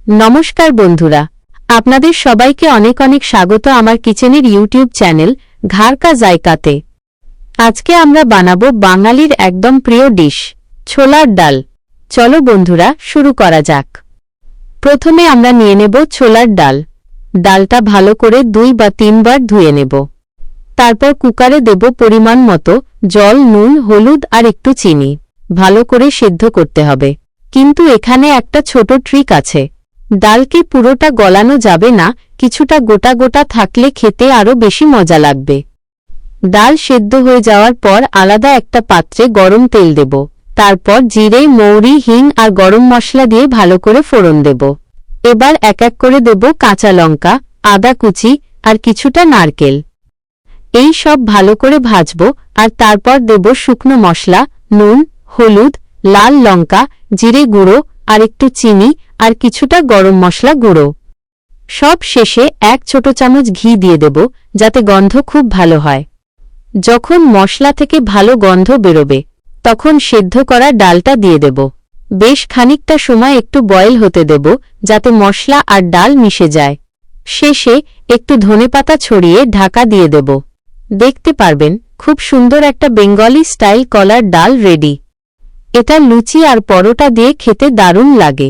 नमस्कार बंधुरा आपनादेर सबाइके अनेक अनेक स्वागत आमार किचेनेर यूट्यूब चैनल घर का जायकाते। आजके आमरा बानाबो बांगालिर एकदम प्रिय डिश छोलार डाल। चलो बंधुरा शुरू करा जाक। प्रथमे आमरा निये नेब छोलार डाल। डालटा भालो करे 2 বা 3 বার धुए नेब। तारपर कुकारे देब परिमाण मतो जल, नुन, हलुद और एकटू चीनी। भालो करे सिद्ध करते हबे, किन्तु एखाने एकटा छोटो ट्रिक आछे। डालके पुरोटा गलानो जाबे ना, किछुटा गोटा गोटा थाकले खेते आरो बेशी मजा लागबे। डाल सेদ্ধ हये जाওয়ার पर आलादा एकटा पात्रे गरम तेल देब। तारपर जिरे, मौरी, हिंग और गरम मशला दिए भालो करे फोड़न देब। एबार एक एक करे देब काँचा लंका, आदा कुचि और किछुटा नारकेल। এই সব ভালো করে ভাজবো আর তারপর দেব শুকনো মশলা, নুন, হলুদ, লাল লঙ্কা, জিরে গুঁড়ো আর একটু চিনি আর কিছুটা গরম মশলা গুঁড়ো। সব শেষে এক ছোট চামচ ঘি দিয়ে দেব যাতে গন্ধ খুব ভালো হয়। যখন মশলা থেকে ভালো গন্ধ বেরোবে তখন সেদ্ধ করা ডালটা দিয়ে দেব। বেশ খানিকটা সময় একটু বয়েল হতে দেব যাতে মশলা আর ডাল মিশে যায়। শেষে একটু ধনেপাতা ছড়িয়ে ঢাকা দিয়ে দেব। দেখতে পারবেন খুব সুন্দর একটা বেঙ্গলি স্টাইল কলার ডাল রেডি। এটা লুচি আর পরোটা দিয়ে খেতে দারুণ লাগে।